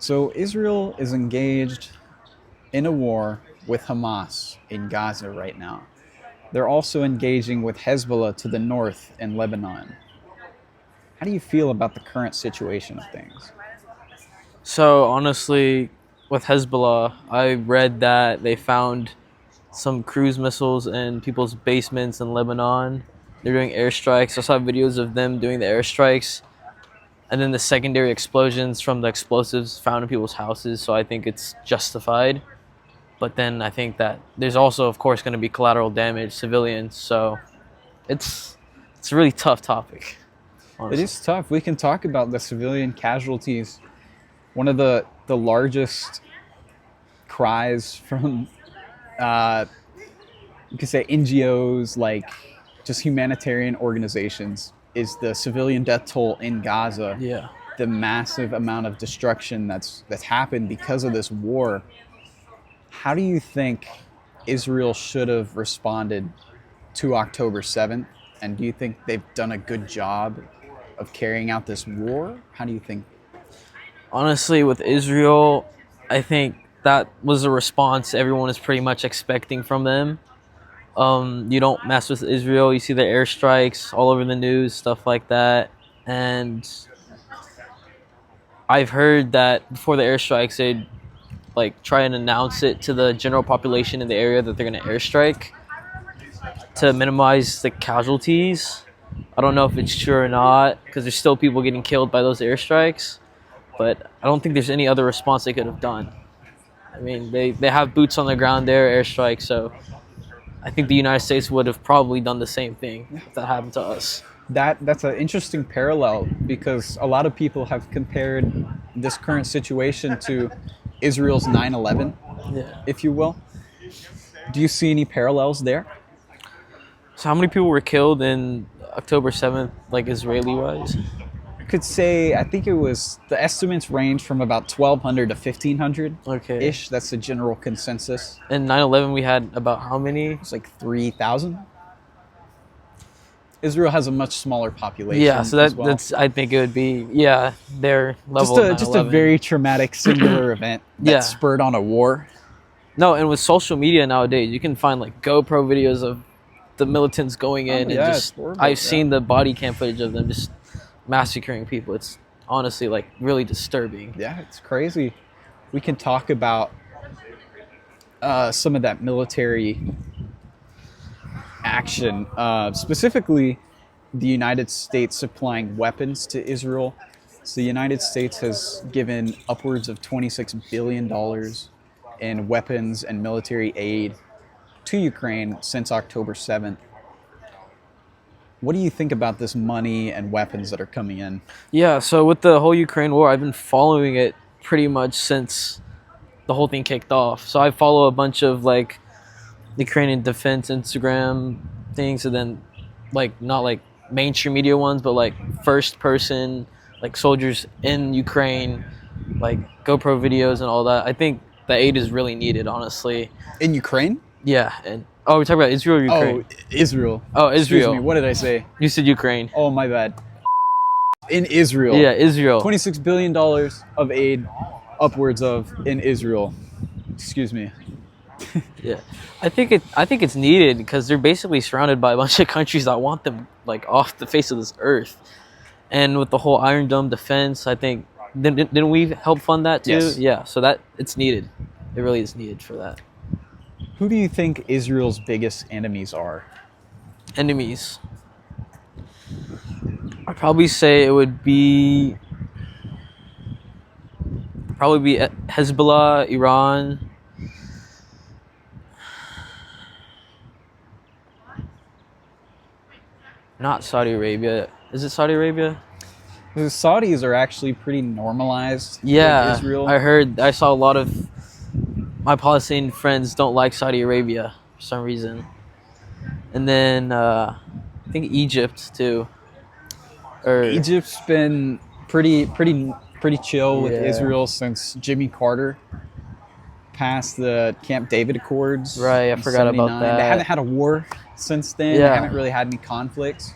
So Israel is engaged in a war with Hamas in Gaza right now. They're also engaging with Hezbollah to the north in Lebanon. How do you feel about the current situation of things? So honestly, with Hezbollah, I read that they found some cruise missiles in people's basements in Lebanon. They're doing airstrikes. I saw videos of them doing the airstrikes, and then the secondary explosions from the explosives found in people's houses. So I think it's justified. But then I think that there's also, of course, going to be collateral damage, civilians. So it's it's a really tough topic, It honestly. is tough. We can talk about the civilian casualties. One of the largest cries from uh, you could say NGOs, like just humanitarian organizations, is the civilian death toll in Gaza. Yeah. The massive amount of destruction that's happened because of this war. How do you think Israel should have responded to October 7th? And do you think they've done a good job of carrying out this war? How do you think? Honestly, with Israel, I think that was a response everyone is pretty much expecting from them. You don't mess with Israel. You see the airstrikes all over the news, stuff like that. And I've heard that before the airstrikes, they'd like try and announce it to the general population in the area that they're going to airstrike to minimize the casualties. I don't know if it's true or not because there's still people getting killed by those airstrikes. But I don't think there's any other response they could have done. I mean, they have boots on the ground there, airstrikes, so I think the United States would have probably done the same thing if that happened to us. That's an interesting parallel because a lot of people have compared this current situation to Israel's 9/11, Yeah. if you will. Do you see any parallels there? So how many people were killed in October 7th, like Israeli-wise? Could say I think it was the estimates range from about 1,200 to 1,500 Okay. ish. That's the general consensus. In 9/11, we had about how many? It's like 3,000. Israel has a much smaller population Yeah, so as well. that's I think it would be their level of Just a 9/11. very traumatic singular event that Yeah. spurred on a war. No, and with social media nowadays, you can find like GoPro videos of the militants going in yeah, and it's just horrible, I've yeah. seen the body cam footage of them just massacring people. It's honestly like really disturbing. Yeah, it's crazy. We can talk about some of that military action, specifically the United States supplying weapons to Israel. So the United States has given upwards of $26 billion in weapons and military aid to Ukraine since October 7th. What do you think about this money and weapons that are coming in? Yeah, so with the whole Ukraine war, I've been following it pretty much since the whole thing kicked off. So I follow a bunch of like Ukrainian defense Instagram things, and then like not like mainstream media ones, but like first person like soldiers in Ukraine, like GoPro videos and all that. I think the aid is really needed, honestly. In Ukraine? Yeah, and oh, we're talking about Israel or Ukraine? Oh, Israel. Oh, Excuse Israel. me, what did I say? You said Ukraine. Oh, my bad. In Israel. Yeah, Israel. $26 billion of aid upwards of in Israel. Excuse me. Yeah, I think it's needed because they're basically surrounded by a bunch of countries that want them like off the face of this earth. And with the whole Iron Dome defense, I think didn't we help fund that too? Yes. Yeah, so that it's needed. It really is needed for that. Who do you think Israel's biggest enemies are? Enemies. I'd probably say it would be Hezbollah, Iran. Not Saudi Arabia. Is it Saudi Arabia? The Saudis are actually pretty normalized Yeah, with Israel. I saw a lot of my Palestinian friends don't like Saudi Arabia for some reason. And then I think Egypt too. Or Egypt's been pretty chill with Yeah. Israel since Jimmy Carter passed the Camp David Accords. Right, I in forgot about 79. that. They haven't had a war since then. Yeah. They haven't really had any conflicts.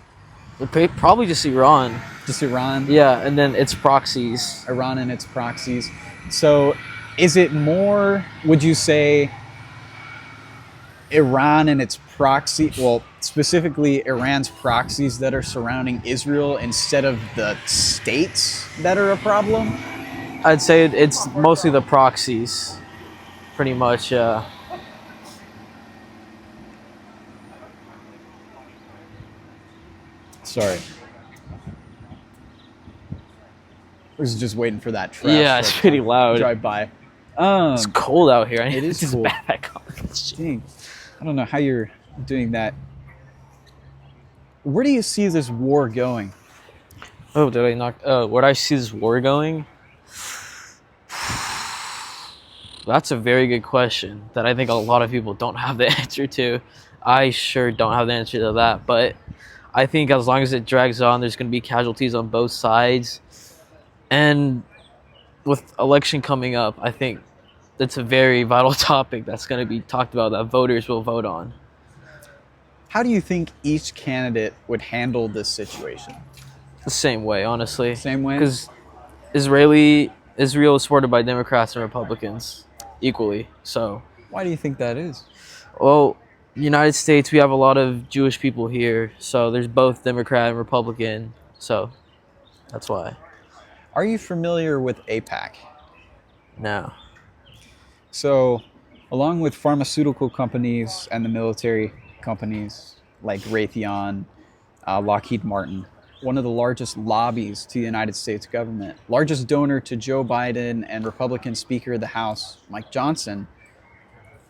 probably just Iran. Just Iran. Yeah, and then its proxies. Iran and its proxies. So, is it more, would you say, Iran and its proxy, well, specifically Iran's proxies that are surrounding Israel instead of the states that are a problem? I'd say it's mostly the proxies, pretty much. Sorry. I was just waiting for that trash Yeah, it's truck pretty to loud. drive by. It's cold out here. I It need is to just cold. back back up. Dang. I don't know how you're doing that. Where do you see this war going? Oh, did I knock? Where do I see this war going? That's a very good question that I think a lot of people don't have the answer to. I sure don't have the answer to that, but I think as long as it drags on, there's going to be casualties on both sides. And with election coming up, I think it's a very vital topic that's going to be talked about that voters will vote on. How do you think each candidate would handle this situation? The same way, honestly. Same way? Because Israel is supported by Democrats and Republicans equally. So, Why do you think that is? well, United States, we have a lot of Jewish people here, so there's both Democrat and Republican. So that's why. Are you familiar with APAC? No. So, along with pharmaceutical companies and the military companies like Raytheon, Lockheed Martin, one of the largest lobbies to the United States government, largest donor to Joe Biden and Republican Speaker of the House, Mike Johnson,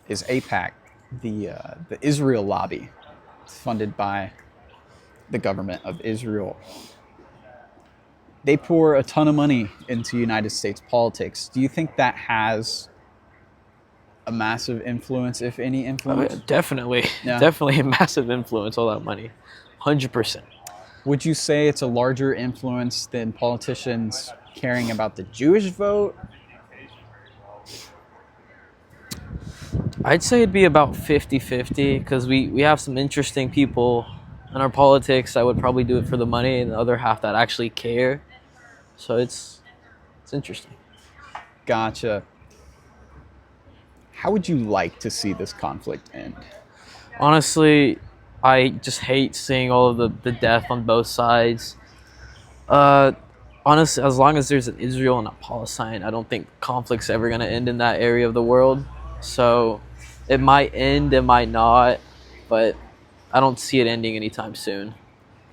is APAC, the Israel lobby, funded by the government of Israel. They pour a ton of money into United States politics. Do you think that has a massive influence, if any influence? Definitely. Yeah. Definitely a massive influence, all that money. 100%. Would you say it's a larger influence than politicians caring about the Jewish vote? I'd say it'd be about 50-50 because we have some interesting people in our politics that would probably do it for the money and the other half that actually care. So it's interesting. Gotcha. How would you like to see this conflict end? Honestly, I just hate seeing all of the death on both sides. Honestly, as long as there's an Israel and a Palestine, I don't think conflict's ever going to end in that area of the world. So it might end, it might not, but I don't see it ending anytime soon.